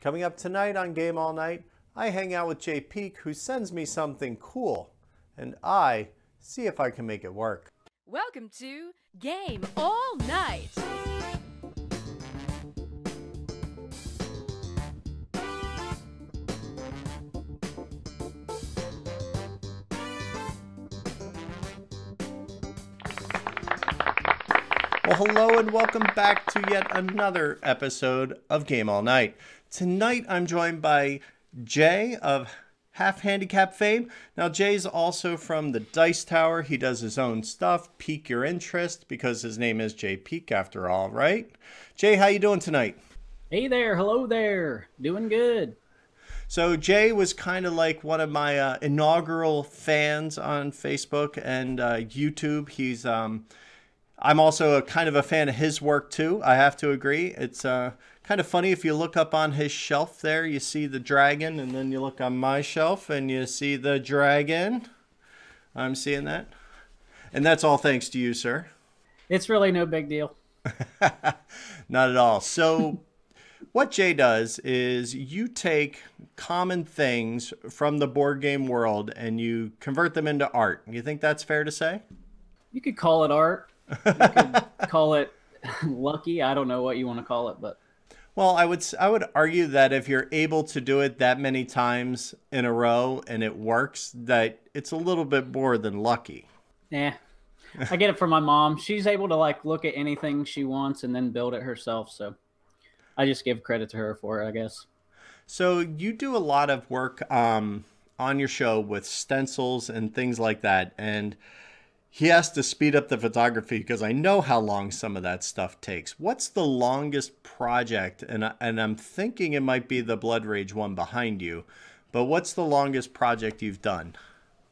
Coming up tonight on Game All Night, I hang out with Jay Peak, who sends me something cool, and I see if I can make it work. Welcome to Game All Night. Well, hello and welcome back to yet another episode of Game All Night. Tonight I'm joined by Jay of Half Handicap fame. Now Jay's also from the Dice Tower. He does his own stuff. Pique your interest because his name is Jay Peak after all, right? Jay, how you doing tonight? Hey there, hello there. Doing good. So Jay was kind of like one of my inaugural fans on Facebook and YouTube. He's I'm also kind of a fan of his work too. I have to agree. It's kind of funny if you look up on his shelf there, you see the dragon, and then you look on my shelf and you see the dragon. I'm seeing that. And that's all thanks to you, sir. It's really no big deal. Not at all. So what Jay does is you take common things from the board game world and you convert them into art. You think that's fair to say? You could call it art. You could call it lucky. I don't know what you want to call it, but well, I would argue that if you're able to do it that many times in a row and it works, that it's a little bit more than lucky. yeah. I get it from my mom. She's able to like look at anything she wants and then build it herself, so I just give credit to her for it, I guess. So you do a lot of work on your show with stencils and things like that, and he has to speed up the photography because I know how long some of that stuff takes. What's the longest project? And I'm thinking it might be the Blood Rage one behind you, but what's the longest project you've done?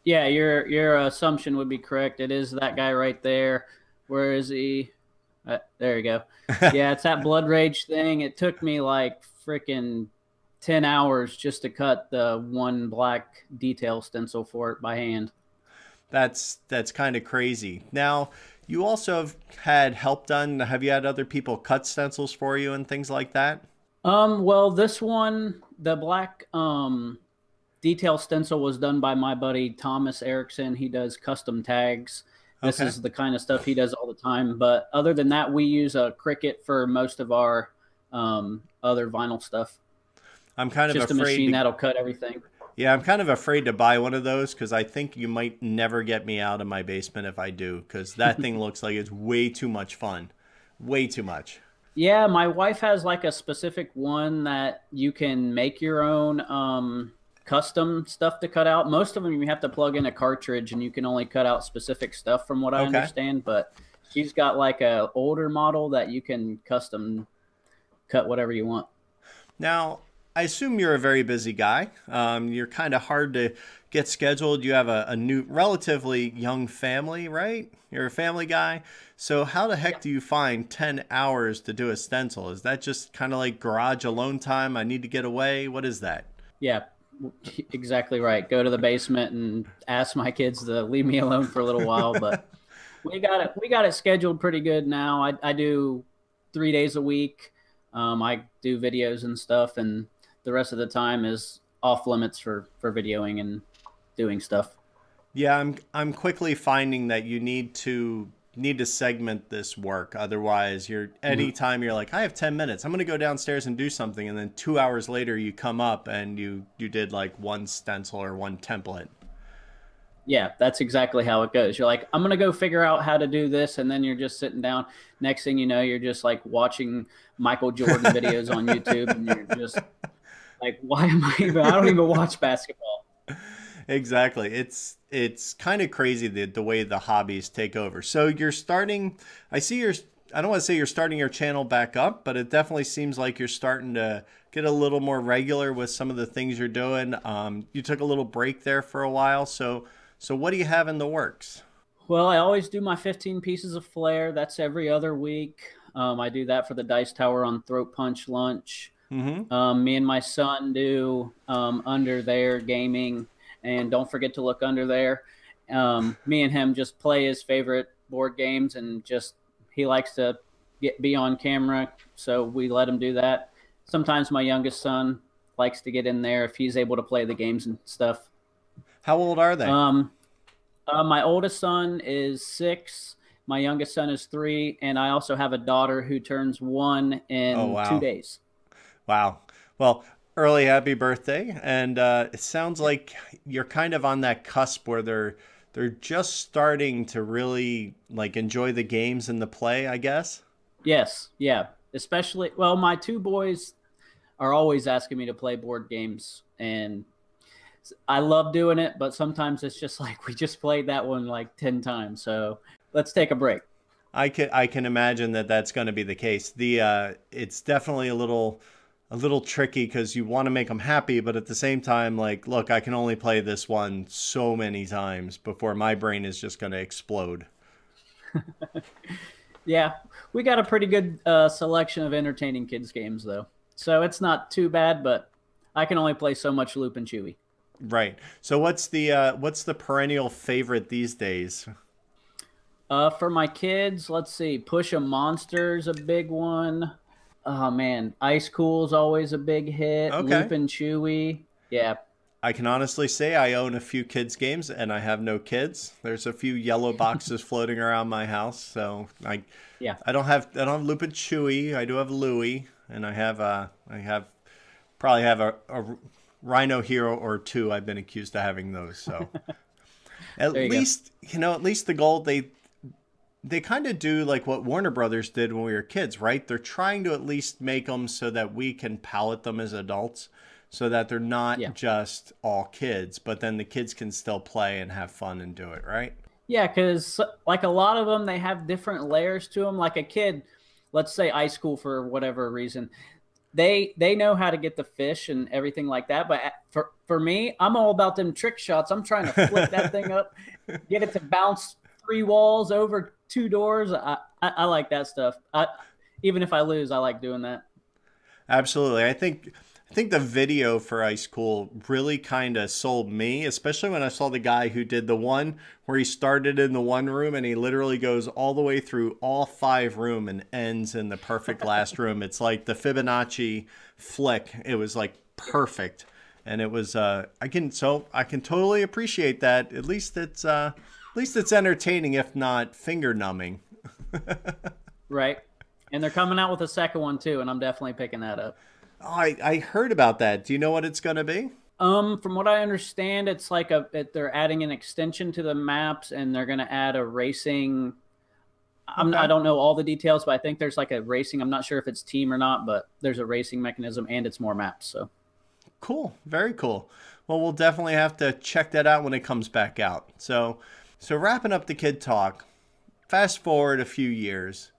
Yeah, your assumption would be correct. It is that guy right there. Where is he? There you go. Yeah, it's that Blood Rage thing. It took me like freaking 10 hours just to cut the one black detail stencil for it by hand. That's kind of crazy. Now, you also have had help done. Have you had other people cut stencils for you and things like that? Well, this one, the black detail stencil was done by my buddy Thomas Erickson. He does custom tags. This is the kind of stuff he does all the time. But other than that, we use a Cricut for most of our other vinyl stuff. I'm kind of just a machine that'll cut everything. Yeah, I'm kind of afraid to buy one of those because I think you might never get me out of my basement if I do, because that thing looks like it's way too much fun. Way too much. Yeah, my wife has like a specific one that you can make your own custom stuff to cut out. Most of them you have to plug in a cartridge and you can only cut out specific stuff from what I understand. But she's got like a older model that you can custom cut whatever you want. Now, I assume you're a very busy guy. You're kind of hard to get scheduled. You have a new, relatively young family, right? You're a family guy. So how the heck do you find 10 hours to do a stencil? Is that just kind of like garage alone time? I need to get away. What is that? Yeah, exactly right. Go to the basement and ask my kids to leave me alone for a little while. But we got it scheduled pretty good now. I do 3 days a week. I do videos and stuff, and the rest of the time is off limits for videoing and doing stuff. Yeah, I'm quickly finding that you need to segment this work. Otherwise, anytime you're like, I have 10 minutes, I'm going to go downstairs and do something, and then 2 hours later you come up and you did like one stencil or one template. Yeah, that's exactly how it goes. You're like, I'm going to go figure out how to do this, and then you're just sitting down. Next thing you know, you're just like watching Michael Jordan videos on YouTube, and you're just like, why am I don't even watch basketball. Exactly. It's kind of crazy the way the hobbies take over. So you're starting, I don't want to say you're starting your channel back up, but it definitely seems like you're starting to get a little more regular with some of the things you're doing. You took a little break there for a while. So what do you have in the works? Well, I always do my 15 pieces of flair. That's every other week. I do that for the Dice Tower on Throat Punch Lunch. Mm-hmm. Me and my son do Under There Gaming, and don't forget to look under there. Me and him just play his favorite board games, and he likes to be on camera, so we let him do that. sometimes my youngest son likes to get in there if he's able to play the games and stuff. How old are they? My oldest son is 6. My youngest son is 3, and I also have a daughter who turns 1 in Oh, wow. 2 days. Wow. Well, early happy birthday. And it sounds like you're kind of on that cusp where they're just starting to really like enjoy the games and the play, I guess. Yes, yeah. Especially, well, my 2 boys are always asking me to play board games, and I love doing it, but sometimes it's just like we just played that one like 10 times, so let's take a break. I can imagine that that's going to be the case. It's definitely a little tricky because you want to make them happy, but at the same time, like, look, I can only play this one so many times before my brain is just going to explode. Yeah, we got a pretty good selection of entertaining kids games though, so it's not too bad. But I can only play so much Loop and Chewy. Right. So what's the perennial favorite these days? For my kids, let's see, Push 'em Monsters a big one. Oh man, Ice Cool's always a big hit. Okay. Loop and Chewy, yeah. I can honestly say I own a few kids games and I have no kids. There's a few yellow boxes floating around my house, so I don't have Loop and Chewy. I do have Louie, and I probably have a Rhino Hero or 2. I've been accused of having those, so at least the goal they kind of do like what Warner Brothers did when we were kids, right? They're trying to at least make them so that we can palate them as adults, so that they're not just all kids, but then the kids can still play and have fun and do it, right? Yeah, because like a lot of them, they have different layers to them. Like a kid, let's say Ice Cool for whatever reason, they know how to get the fish and everything like that. But for me, I'm all about them trick shots. I'm trying to flip that thing up, get it to bounce 3 walls over 2 doors. I like that stuff. Even if I lose, I like doing that. Absolutely. I think the video for Ice Cool really kind of sold me, especially when I saw the guy who did the one where he started in the one room and he literally goes all the way through all 5 rooms and ends in the perfect last room. It's like the Fibonacci flick. It was like perfect. And it was I can totally appreciate that. At least it's entertaining, if not finger numbing. Right. And they're coming out with a second one too, and I'm definitely picking that up. Oh, I heard about that. Do you know what it's going to be? From what I understand, it's like they're adding an extension to the maps, and they're going to add a racing. Okay. I don't know all the details, but I think there's like a racing. I'm not sure if it's team or not, but there's a racing mechanism, and it's more maps. So cool, very cool. Well, we'll definitely have to check that out when it comes back out. So wrapping up the kid talk. Fast forward a few years.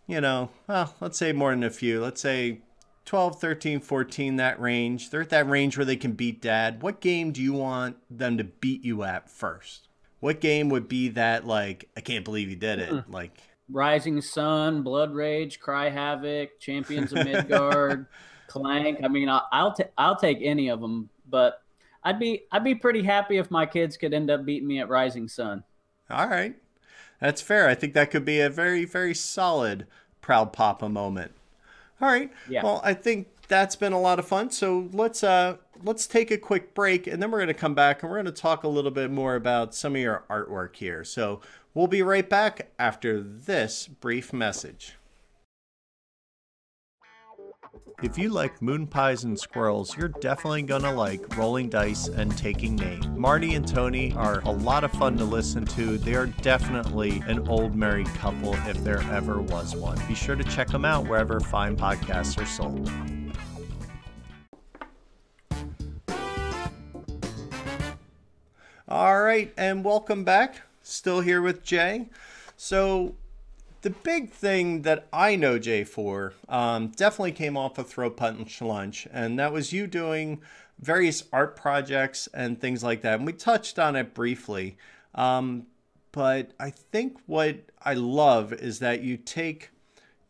Let's say more than a few. Let's say 12, 13, 14, that range. They're at that range where they can beat dad. What game do you want them to beat you at first? What game would be that, like, I can't believe you did it? Like Rising Sun, Blood Rage, Cry Havoc, Champions of Midgard, Clank. I mean, I'll take any of them, but I'd be pretty happy if my kids could end up beating me at Rising Sun. All right. That's fair. I think that could be a very, very solid Proud Papa moment. All right. Yeah. Well, I think that's been a lot of fun. So let's take a quick break, and then we're going to come back and we're going to talk a little bit more about some of your artwork here. So we'll be right back after this brief message. If you like moon pies and squirrels, you're definitely gonna like rolling dice and taking names. Marty and Tony are a lot of fun to listen to. They are definitely an old married couple if there ever was one. Be sure to check them out wherever fine podcasts are sold. All right, and welcome back. Still here with Jay. So the big thing that I know Jay for definitely came off of Throw Punch Lunch, and that was you doing various art projects and things like that. And we touched on it briefly, but I think what I love is that you take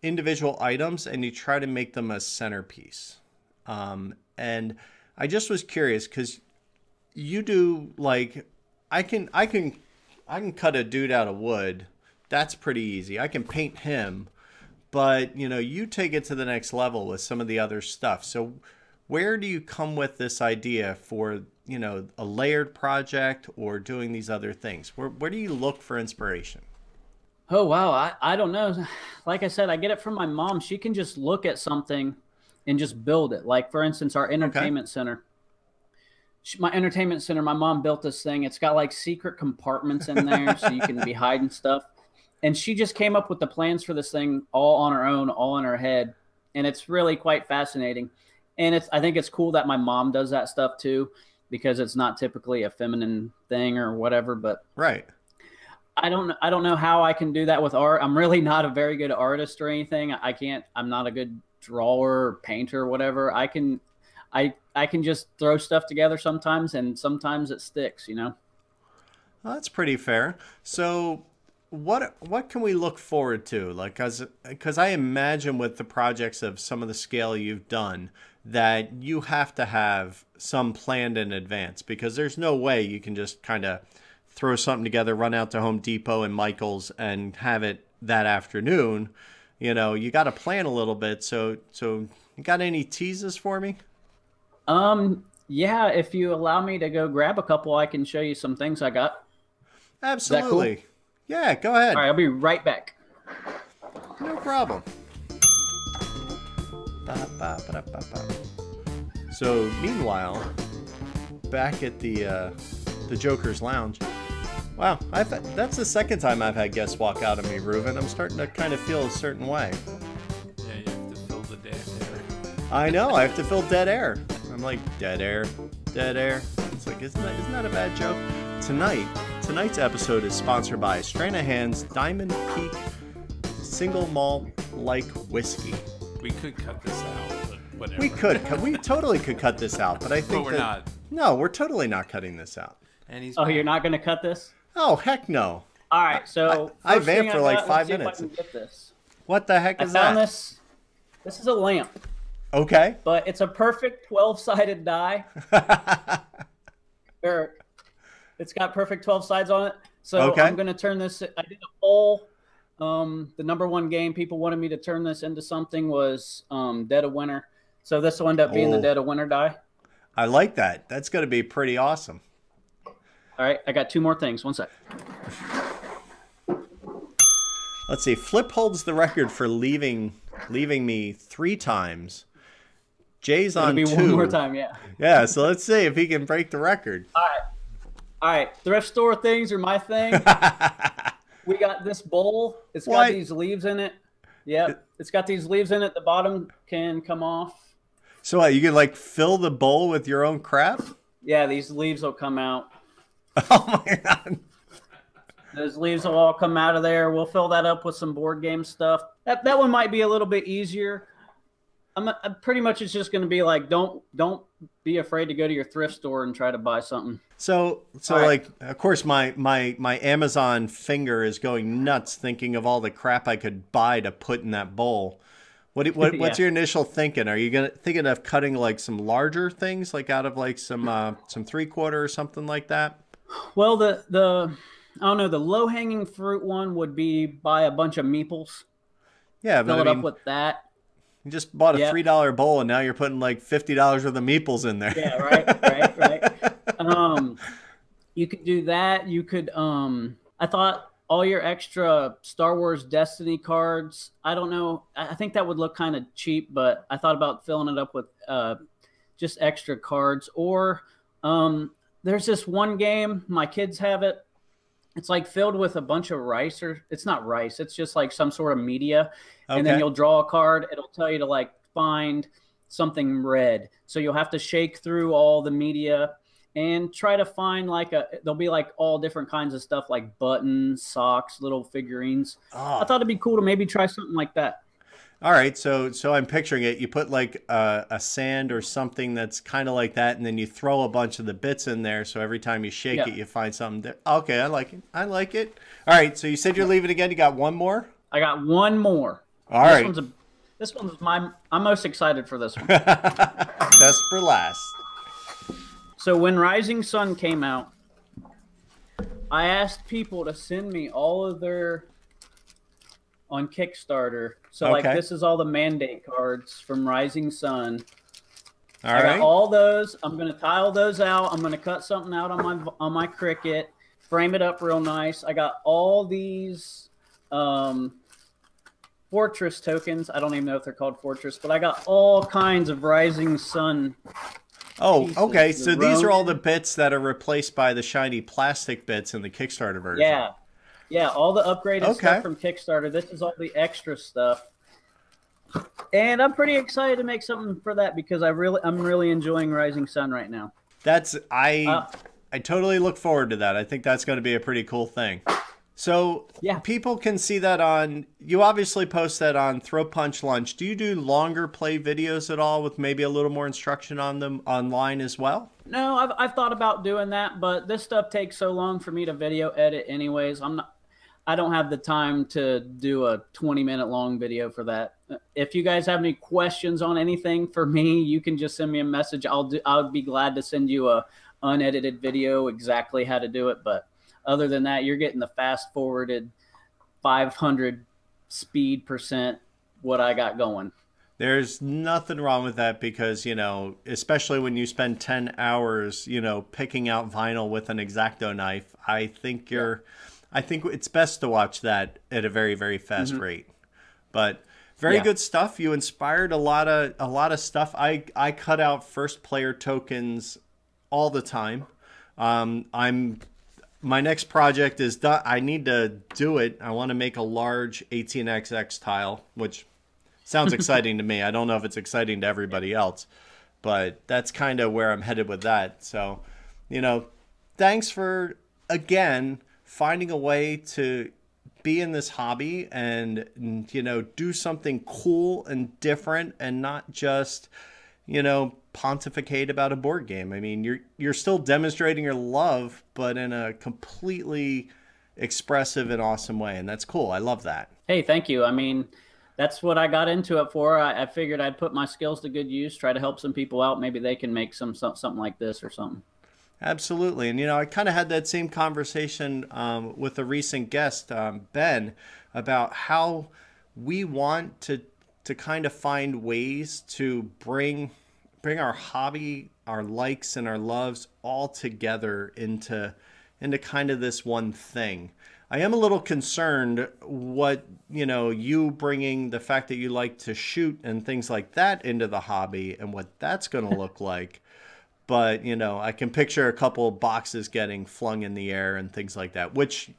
individual items and you try to make them a centerpiece. And I just was curious because you do like I can cut a dude out of wood. That's pretty easy. I can paint him, but you know, you take it to the next level with some of the other stuff. So where do you come with this idea for, you know, a layered project or doing these other things? Where do you look for inspiration? Oh, wow. I don't know. Like I said, I get it from my mom. She can just look at something and just build it. Like, for instance, our entertainment center. My entertainment center, my mom built this thing. It's got like secret compartments in there so you can be hiding stuff. And she just came up with the plans for this thing all on her own, all in her head. And it's really quite fascinating. And I think it's cool that my mom does that stuff too, because it's not typically a feminine thing or whatever. But right. I don't know how I can do that with art. I'm really not a very good artist or anything. I'm not a good drawer or painter or whatever. I can just throw stuff together sometimes, and sometimes it sticks, you know? Well, that's pretty fair. So what can we look forward to? Like, because I imagine with the projects of some of the scale you've done that you have to have some planned in advance, because there's no way you can just kind of throw something together, run out to Home Depot and Michael's and have it that afternoon. You know, you got to plan a little bit. So you got any teases for me? Yeah, if you allow me to go grab a couple, I can show you some things I got. Absolutely. Cool? Yeah, go ahead. All right, I'll be right back. No problem. So meanwhile, back at the Joker's Lounge. Wow, that's the second time I've had guests walk out on me, Reuven. I'm starting to kind of feel a certain way. Yeah, you have to fill the dead air. I know, I have to fill dead air. I'm like, dead air, dead air. It's like, isn't that a bad joke? Tonight's episode is sponsored by Stranahan's Diamond Peak Single Malt Like Whiskey. We could cut this out, but whatever. We totally could cut this out, but I think but we're not. No, we're totally not cutting this out. And he's You're not going to cut this? Oh, heck no. All right, so I vamped for like 5 minutes. What the heck is that? I found this. This is a lamp. Okay. But it's a perfect 12-sided die. It's got perfect 12 sides on it. So I'm going to turn this. I did a poll. The number one game people wanted me to turn this into something was Dead of Winter. So this will end up being the Dead of Winter die. I like that. That's going to be pretty awesome. All right, I got 2 more things. One sec. Let's see. Flip holds the record for leaving me 3 times. Jay's on 2. One more time, yeah. Yeah, so let's see if he can break the record. All right. Thrift store things are my thing. We got this bowl. It's got these leaves in it. Yep. It's got these leaves in it. The bottom can come off. So you can like fill the bowl with your own crap? Yeah, these leaves will come out. Oh my God. Those leaves will all come out of there. We'll fill that up with some board game stuff. That one might be a little bit easier. I'm pretty much it's just going to be like, don't be afraid to go to your thrift store and try to buy something. So like, of course, my Amazon finger is going nuts thinking of all the crap I could buy to put in that bowl. What's your initial thinking? Are you thinking of cutting like some larger things, like out of like some 3/4 or something like that? Well, the I don't know, the low hanging fruit one would be buy a bunch of meeples. Yeah, fill it up with that. You just bought a $3 bowl and now you're putting like $50 worth of meeples in there. Yeah, right. You could do that. You could I thought all your extra Star Wars Destiny cards, I don't know. I think that would look kind of cheap, but I thought about filling it up with just extra cards. Or there's this one game, my kids have it. It's like filled with a bunch of rice, or it's not rice. It's just like some sort of media. Okay. And then you'll draw a card. It'll tell you to like find something red. So you'll have to shake through all the media and try to find like there'll be like all different kinds of stuff like buttons, socks, little figurines. Oh. I thought it'd be cool to maybe try something like that. All right, so I'm picturing it. You put like a sand or something that's kind of like that, and then you throw a bunch of the bits in there. So every time you shake it, you find something. Okay, I like it. All right, so you said you're leaving again. You got one more? I got one more. All right. This one's I'm most excited for this one. Best for last. So when Rising Sun came out, I asked people to send me all of their on Kickstarter. So like Okay. this is all the mandate cards from Rising Sun. All I right. got all those. I'm gonna tile those out. I'm gonna cut something out on my Cricut, frame it up real nice. I got all these Fortress tokens. I don't even know if they're called Fortress, but I got all kinds of Rising Sun. Oh, pieces. okay. The So these are all the Ronin. bits that are replaced by the shiny plastic bits in the Kickstarter version. Yeah, yeah, all the upgraded Okay. stuff from Kickstarter. This is all the extra stuff. And I'm pretty excited to make something for that because I'm really enjoying Rising Sun right now. That's Uh, I totally look forward to that. I think that's going to be a pretty cool thing. So Yeah. people can see that on, you obviously post that on Throw Punch Lunch. Do you do longer play videos at all with maybe a little more instruction on them online as well? No, I've thought about doing that, but this stuff takes so long for me to video edit anyways. I don't have the time to do a 20-minute long video for that. If you guys have any questions on anything for me, you can just send me a message. I'll be glad to send you a unedited video exactly how to do it, but other than that, you're getting the fast forwarded 500 speed percent what I got going. There's nothing wrong with that because, you know, especially when you spend 10 hours, you know, picking out vinyl with an X-Acto knife, I think I think it's best to watch that at a very, very fast rate. But very good stuff. You inspired a lot of stuff. I cut out first player tokens all the time. My next project is done. I need to do it. I want to make a large 18xx tile, which sounds exciting to me. I don't know if it's exciting to everybody else, but that's kind of where I'm headed with that. So, you know, thanks for, again, finding a way to be in this hobby and, you know, do something cool and different and not just, you know, pontificate about a board game. I mean, you're still demonstrating your love, but in a completely expressive and awesome way. And that's cool. I love that. Hey, thank you. I mean, that's what I got into it for. I figured I'd put my skills to good use, try to help some people out. Maybe they can make something like this or something. Absolutely. And, you know, I kind of had that same conversation with a recent guest, Ben, about how we want to kind of find ways to bring our hobby, our likes and our loves all together into kind of this one thing. I am a little concerned what, you know, you bringing the fact that you like to shoot and things like that into the hobby and what that's going to look like. But, you know, I can picture a couple of boxes getting flung in the air and things like that, which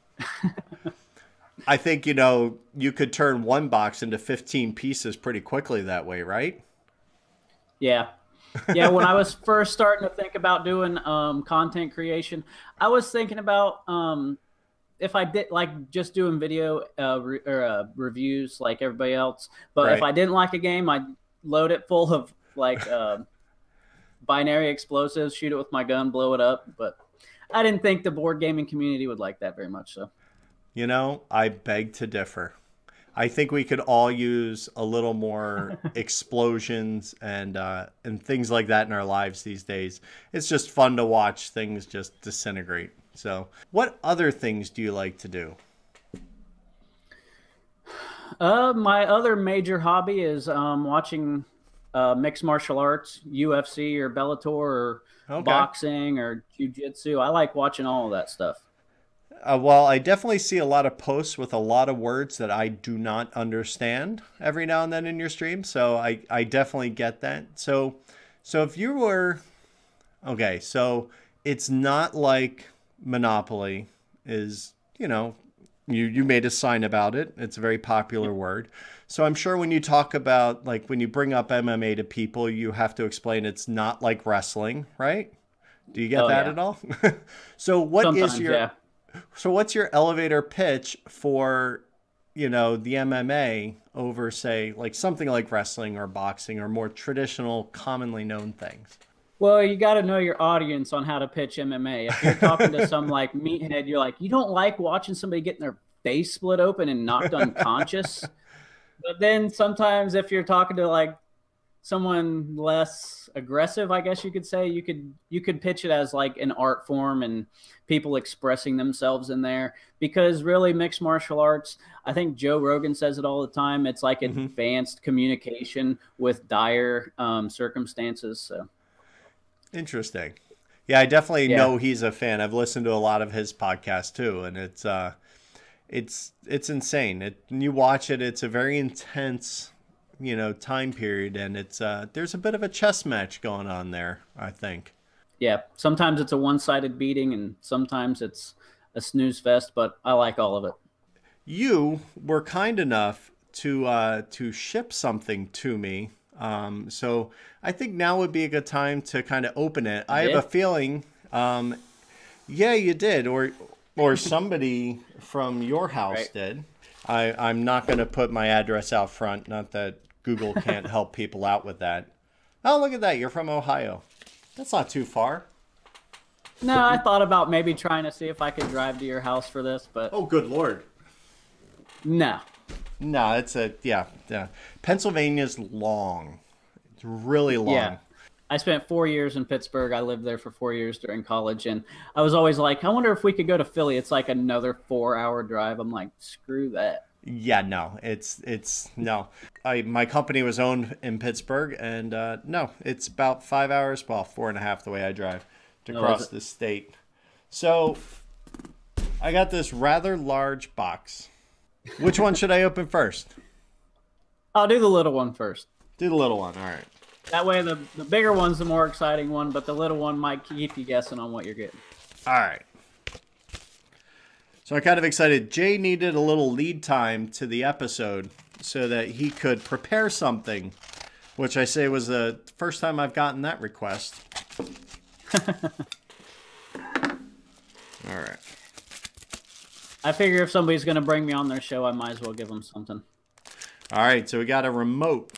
I think, you know, you could turn one box into 15 pieces pretty quickly that way, right? Yeah. Yeah, when I was first starting to think about doing content creation, I was thinking about if I did like just doing video reviews like everybody else. But if I didn't like a game, I'd load it full of like binary explosives, shoot it with my gun, blow it up. But I didn't think the board gaming community would like that very much. So, you know, I beg to differ. I think we could all use a little more explosions and things like that in our lives these days. It's just fun to watch things just disintegrate. So, what other things do you like to do? My other major hobby is watching mixed martial arts, UFC or Bellator or boxing or jiu-jitsu. I like watching all of that stuff. Well, I definitely see a lot of posts with a lot of words that I do not understand every now and then in your stream. So I definitely get that. So if you were, okay, so it's not like Monopoly is, you know, you made a sign about it. It's a very popular word. So I'm sure when you talk about, like, when you bring up MMA to people, you have to explain it's not like wrestling, right? Do you get that at all? So So what's your elevator pitch for, you know, the MMA over, say, like something like wrestling or boxing or more traditional, commonly known things? Well, you got to know your audience on how to pitch MMA. If you're talking to some like meathead, you're like, you don't like watching somebody getting their face split open and knocked unconscious. But then sometimes if you're talking to like someone less aggressive, I guess you could say. You could pitch it as like an art form and people expressing themselves in there, because really mixed martial arts, I think Joe Rogan says it all the time, it's like advanced communication with dire circumstances. So interesting. Yeah, I definitely know he's a fan. I've listened to a lot of his podcasts too, and it's insane. When you watch it, it's a very intense, time period, and it's there's a bit of a chess match going on there, I think. Yeah, sometimes it's a one-sided beating, and sometimes it's a snooze fest, but I like all of it. You were kind enough to ship something to me. So I think now would be a good time to kind of open it. I have a feeling, yeah, you did, or somebody from your house did. I'm not going to put my address out front. Not that Google can't help people out with that. Oh, look at that. You're from Ohio. That's not too far. No, I thought about maybe trying to see if I could drive to your house for this, but... Oh, good Lord. No. No, it's yeah. Pennsylvania's long. It's really long. Yeah. I spent 4 years in Pittsburgh. I lived there for 4 years during college, and I was always like, I wonder if we could go to Philly. It's like another 4-hour drive. I'm like, screw that. Yeah, no, it's no. My company was owned in Pittsburgh, and no, it's about 5 hours, well, 4.5 the way I drive to cross the state. So I got this rather large box. Which one should I open first? I'll do the little one first. Do the little one, all right. That way the bigger one's the more exciting one, but the little one might keep you guessing on what you're getting. All right. So I'm kind of excited. Jay needed a little lead time to the episode so that he could prepare something, which I say was the first time I've gotten that request. All right. I figure if somebody's going to bring me on their show, I might as well give them something. All right, so we got a remote.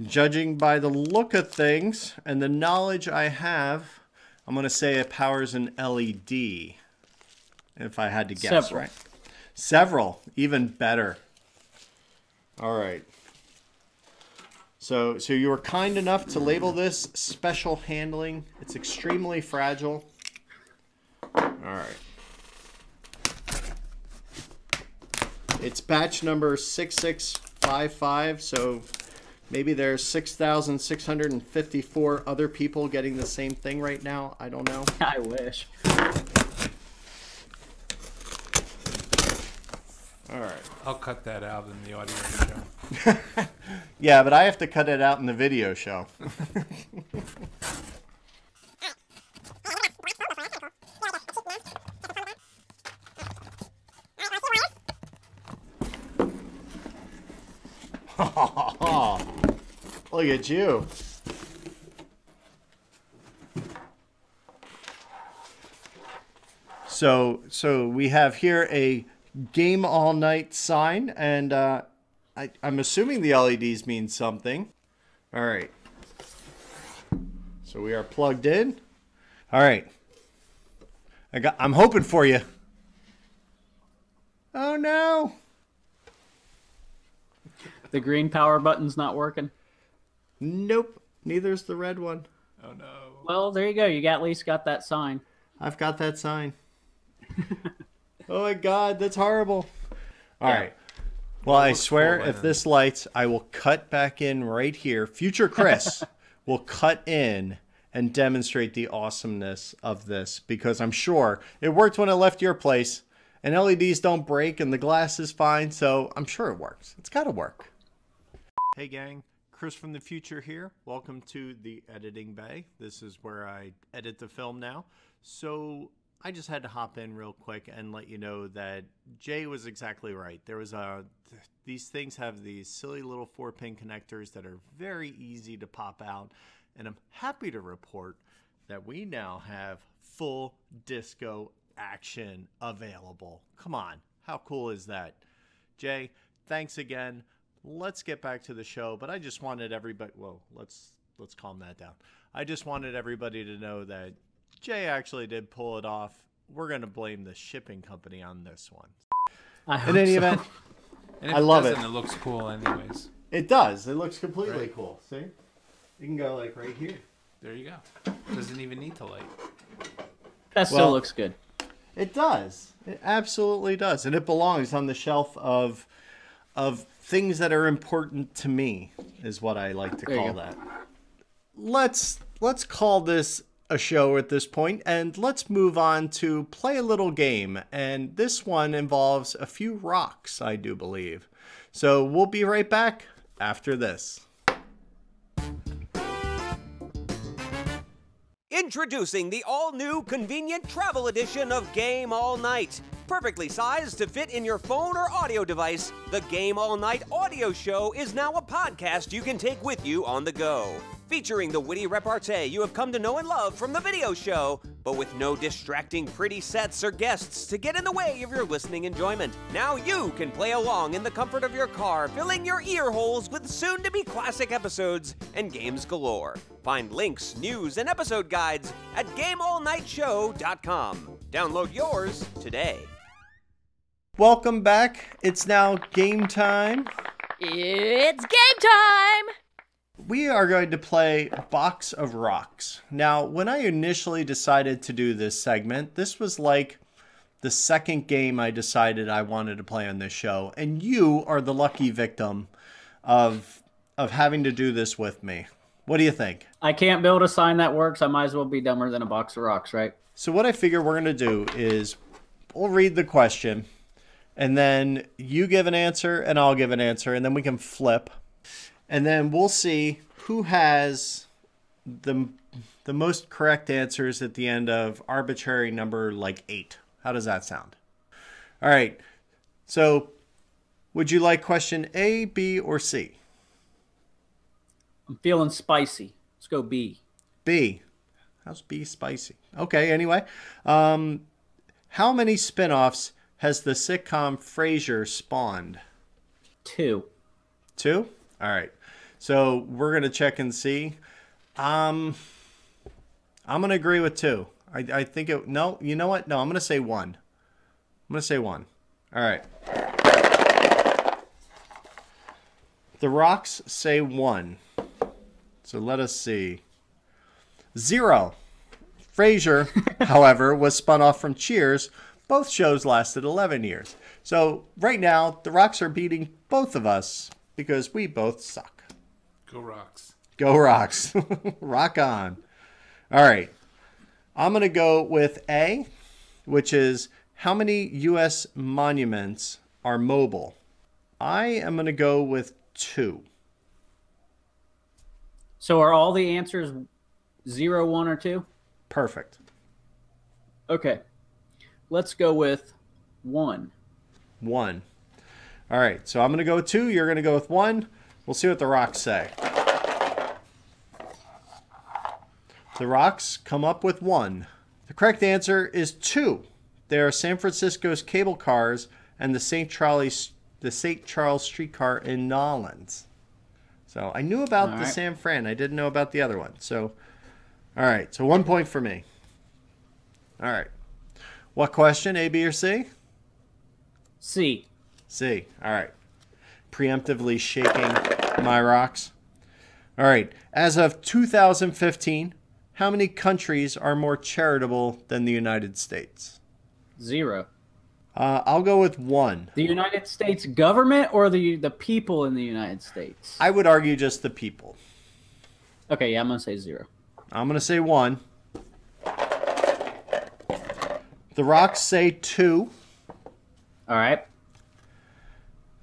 Judging by the look of things and the knowledge I have, I'm going to say it powers an LED. If I had to guess, right? Several, even better. All right. So you were kind enough to label this special handling. It's extremely fragile. All right. It's batch number 6655, so maybe there's 6,654 other people getting the same thing right now. I don't know. I wish. All right. I'll cut that out in the audio show. Yeah, but I have to cut it out in the video show. Look at you. So we have here a Game All Nite sign, and I'm assuming the LEDs mean something. All right. So we are plugged in. All right. I'm hoping for you. Oh no. The green power button's not working? Nope. Neither's the red one. Oh no. Well, there you go. You at least got that sign. I've got that sign. Oh my God, that's horrible. All right. Well, I swear if this lights, I will cut back in right here. Future Chris will cut in and demonstrate the awesomeness of this, because I'm sure it worked when it left your place, and LEDs don't break and the glass is fine, so I'm sure it works. It's got to work. Hey gang, Chris from the future here. Welcome to the editing bay. This is where I edit the film now. So I just had to hop in real quick and let you know that Jay was exactly right. There was these things have these silly little 4-pin connectors that are very easy to pop out, and I'm happy to report that we now have full disco action available. Come on, how cool is that? Jay, thanks again. Let's get back to the show, but I just wanted everybody, well, let's calm that down. I just wanted everybody to know that Jay actually did pull it off. We're going to blame the shipping company on this one. I hope In any so. event, And if I love it. It looks cool anyways. It does. It looks completely Right. cool. See? You can go like right here. There you go. Doesn't even need to light. That still Well- looks good. It does. It absolutely does. And it belongs on the shelf of things that are important to me, is what I like to There you call go. that. Let's call this a show at this point, and let's move on to play a little game. And this one involves a few rocks, I do believe. So we'll be right back after this. Introducing the all-new convenient travel edition of Game All Nite. Perfectly sized to fit in your phone or audio device, the Game All Nite audio show is now a podcast you can take with you on the go. Featuring the witty repartee you have come to know and love from the video show, but with no distracting pretty sets or guests to get in the way of your listening enjoyment. Now you can play along in the comfort of your car, filling your ear holes with soon-to-be classic episodes and games galore. Find links, news, and episode guides at GameAllNightShow.com. Download yours today. Welcome back. It's now game time. It's game time! We are going to play Box of Rocks. Now, when I initially decided to do this segment, this was like the second game I decided I wanted to play on this show, and you are the lucky victim of having to do this with me. What do you think? I can't build a sign that works. I might as well be dumber than a box of rocks, right? So what I figure we're going to do is we'll read the question, and then you give an answer, and I'll give an answer, and then we can flip. And then we'll see who has the most correct answers at the end of arbitrary number like 8. How does that sound? All right. So would you like question A, B, or C? I'm feeling spicy. Let's go B. B. How's B spicy? Okay, anyway. How many spin-offs has the sitcom Frasier spawned? 2. 2? All right. So we're going to check and see. I'm going to agree with 2. I think it... No, you know what? No, I'm going to say 1. I'm going to say 1. All right. The rocks say 1. So let us see. 0. Frasier, however, was spun off from Cheers. Both shows lasted 11 years. So right now, the rocks are beating both of us because we both suck. Go Rocks. Go Rocks. Rock on. All right. I'm going to go with A, which is how many U.S. monuments are mobile? I am going to go with 2. So are all the answers 0, 1, or 2? Perfect. Okay. Let's go with 1. 1. All right. So I'm going to go with 2. You're going to go with 1. We'll see what the rocks say. The rocks come up with 1. The correct answer is 2. They are San Francisco's cable cars and the St. Charles streetcar in Nolans. So I knew about the San Fran. I didn't know about the other one. So, all right. So 1 point for me. All right. What question? A, B, or C? C. C. All right. Preemptively shaking my rocks. All right. As of 2015, how many countries are more charitable than the United States? 0. I'll go with 1. The United States government or the people in the United States? I would argue just the people. Okay, yeah, I'm going to say 0. I'm going to say 1. The rocks say 2. All right.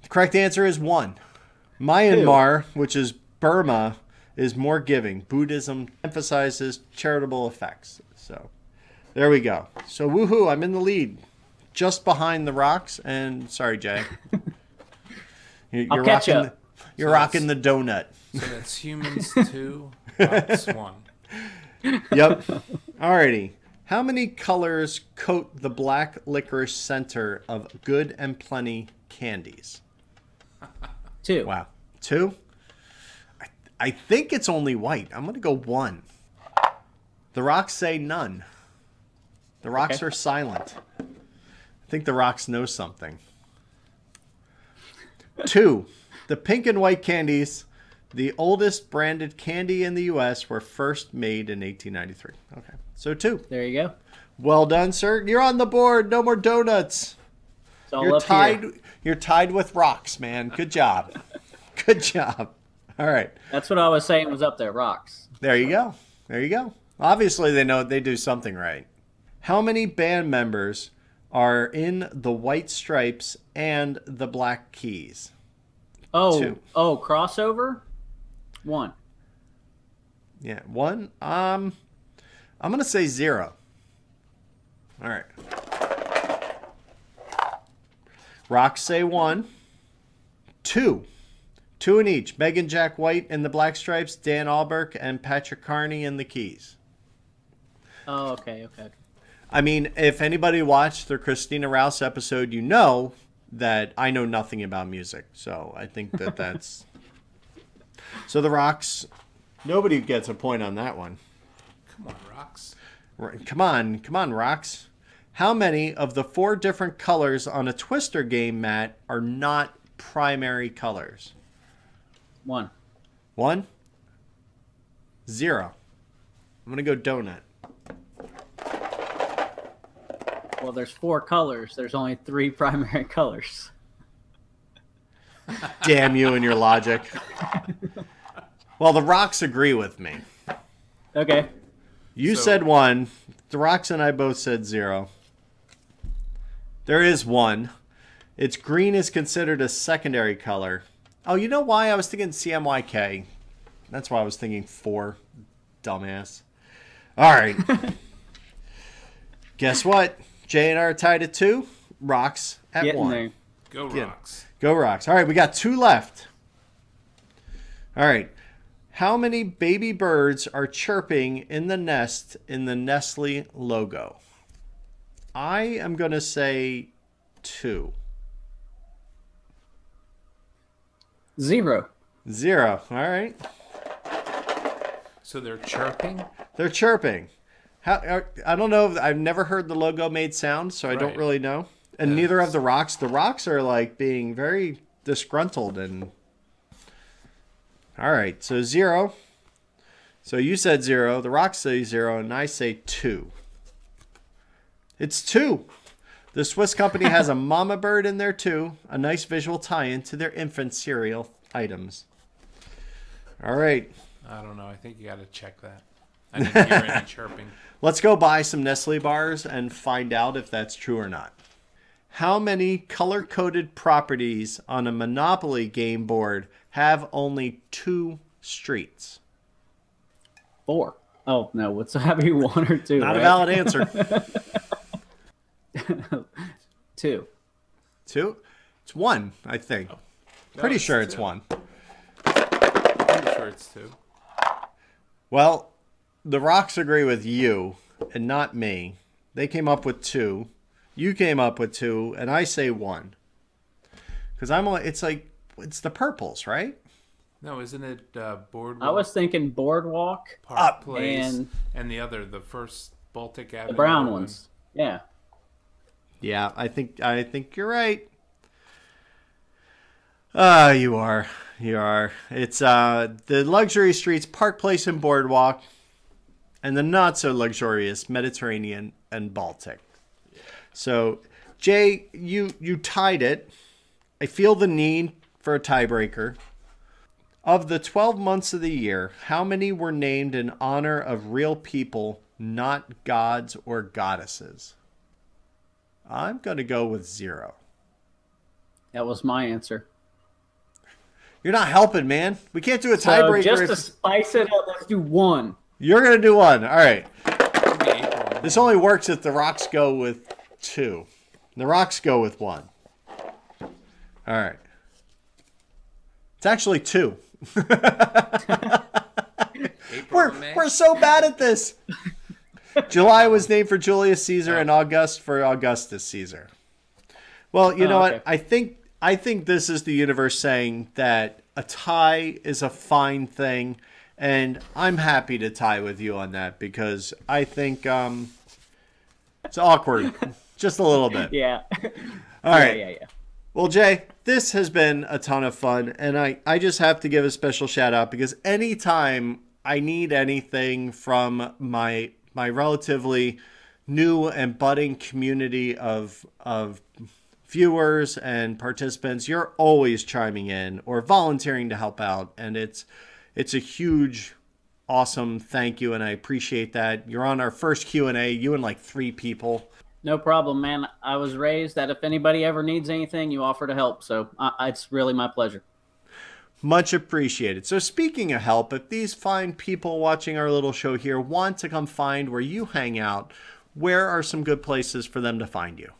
The correct answer is 1. Myanmar, which is Burma, is more giving. Buddhism emphasizes charitable effects. So there we go. So woohoo, I'm in the lead. Just behind the rocks. And sorry, Jay. I'll catch up. You're rocking the donut. So that's humans 2, Rocks 1. Yep. Alrighty. How many colors coat the black licorice center of Good and Plenty candies? 2. Wow. 2? I think it's only white. I'm going to go 1. The rocks say none. The rocks are silent. I think the rocks know something. 2. The pink and white candies, the oldest branded candy in the U.S., were first made in 1893. Okay, so 2. There you go. Well done, sir. You're on the board. No more donuts. It's all You're up tied. here. You're tied with rocks, man. Good job. Good job. All right. That's what I was saying was up there. Rocks. There you go. There you go. Obviously, they know they do something right. How many band members are in the White Stripes and the Black Keys? Oh, 2. Crossover? 1. Yeah, 1. I'm gonna say 0. All right. Rocks say 1. 2. 2 in each. Megan Jack White in the Black Stripes, Dan Alberk and Patrick Carney in the Keys. Oh, okay. I mean, if anybody watched the Christina Rouse episode, you know that I know nothing about music. So I think that that's... So the Rocks, nobody gets a point on that one. Come on, Rocks. Come on, Rocks. How many of the 4 different colors on a Twister game, Matt, are not primary colors? 1. 1? 0. I'm going to go donut. Well, there's 4 colors. There's only 3 primary colors. Damn you and your logic. Well, the Rocks agree with me. Okay. You said 1. The Rocks and I both said 0. There is 1. It's green is considered a secondary color. Oh, you know why? I was thinking CMYK. That's why I was thinking 4. Dumbass. All right. Guess what? Jay and I are tied at 2. Rocks at Getting 1. there. Go Rocks. Go Rocks. All right, we got 2 left. All right. How many baby birds are chirping in the nest in the Nestle logo? I am going to say 2. 0. 0. All right. So they're chirping? They're chirping. I don't know. I've never heard the logo made sound, so I don't Right. really know. And neither have the Rocks. The Rocks are like being very disgruntled and... All right, so 0. So you said 0. The Rocks say 0, and I say 2. It's 2. The Swiss company has a mama bird in there too. A nice visual tie-in to their infant cereal items. All right. I don't know. I think you got to check that. I didn't hear any chirping. Let's go buy some Nestle bars and find out if that's true or not. How many color-coded properties on a Monopoly game board have only 2 streets? 4. Oh, no. What's having 1 or 2? Not right? a valid answer. 2. 2? It's 1, I think. Pretty it's sure it's 2. 1. Pretty sure it's 2. Well, the Rocks agree with you and not me. They came up with 2. You came up with 2, and I say 1. Because it's the purples, right? No, isn't it Boardwalk? I was thinking Boardwalk. Park Place and the first Baltic Avenue. the brown one. ones. Yeah. Yeah, I think you're right. You are. It's the luxury streets, Park Place and Boardwalk, and the not so luxurious Mediterranean and Baltic. So, Jay, you tied it. I feel the need for a tiebreaker. Of the 12 months of the year, how many were named in honor of real people, not gods or goddesses? I'm going to go with 0. That was my answer. You're not helping, man. We can't do a So tiebreaker. just to spice it up, let's do 1. You're going to do 1. All right. Should be April. This only works if the Rocks go with 2. The Rocks go with 1. All right. It's actually 2. April and May? We're so bad at this. July was named for Julius Caesar and August for Augustus Caesar. Well, you know what? okay. I think this is the universe saying that a tie is a fine thing, and I'm happy to tie with you on that because I think it's awkward, just a little bit. Yeah. All right. Yeah. Well, Jay, this has been a ton of fun, and I just have to give a special shout out because anytime I need anything from my relatively new and budding community of viewers and participants, you're always chiming in or volunteering to help out, and it's a huge, awesome thank you, and I appreciate that. You're on our first Q&A, you and like 3 people. No problem, man. I was raised that if anybody ever needs anything, you offer to help. So it's really my pleasure. Much appreciated. So speaking of help, if these fine people watching our little show here want to come find where you hang out, where are some good places for them to find you?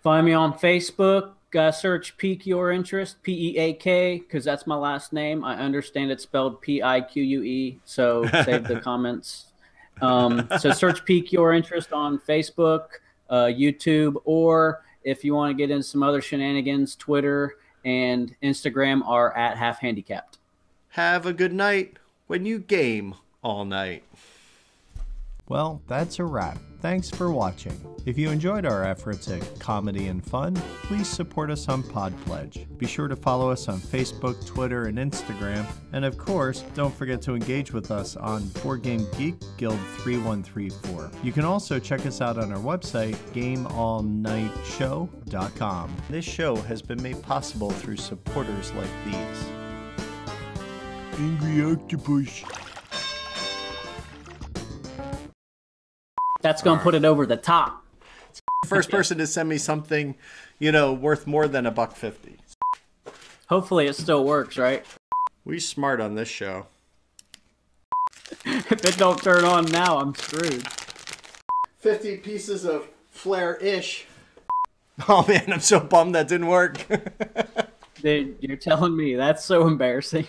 Find me on Facebook. Search Pique Your Interest, P-E-A-K, because that's my last name. I understand it's spelled P-I-Q-U-E, so save the comments. So search Pique Your Interest on Facebook, YouTube, or if you want to get into some other shenanigans, Twitter and Instagram are at Half Handicapped. Have a good night when you game all night. Well, that's a wrap. Thanks for watching. If you enjoyed our efforts at comedy and fun, please support us on Podpledge. Be sure to follow us on Facebook, Twitter, and Instagram. And of course, don't forget to engage with us on Board Game Geek Guild 3134. You can also check us out on our website, gameallnightshow.com. This show has been made possible through supporters like these. Angry Octopus. That's going to put it over the top. First person to send me something, worth more than $1.50. Hopefully it still works, right? We smart on this show. If it don't turn on now, I'm screwed. 50 pieces of flare-ish. Oh man, I'm so bummed that didn't work. Dude, you're telling me. That's so embarrassing.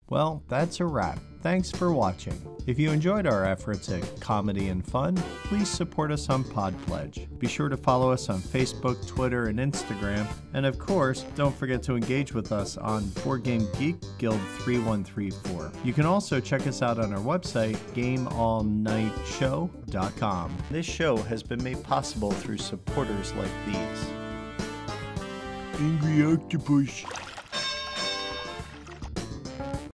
Well, that's a wrap. Thanks for watching. If you enjoyed our efforts at comedy and fun, please support us on Podpledge. Be sure to follow us on Facebook, Twitter, and Instagram. And of course, don't forget to engage with us on Board Game Geek Guild 3134. You can also check us out on our website, GameAllNightShow.com. This show has been made possible through supporters like these. Angry Octopus.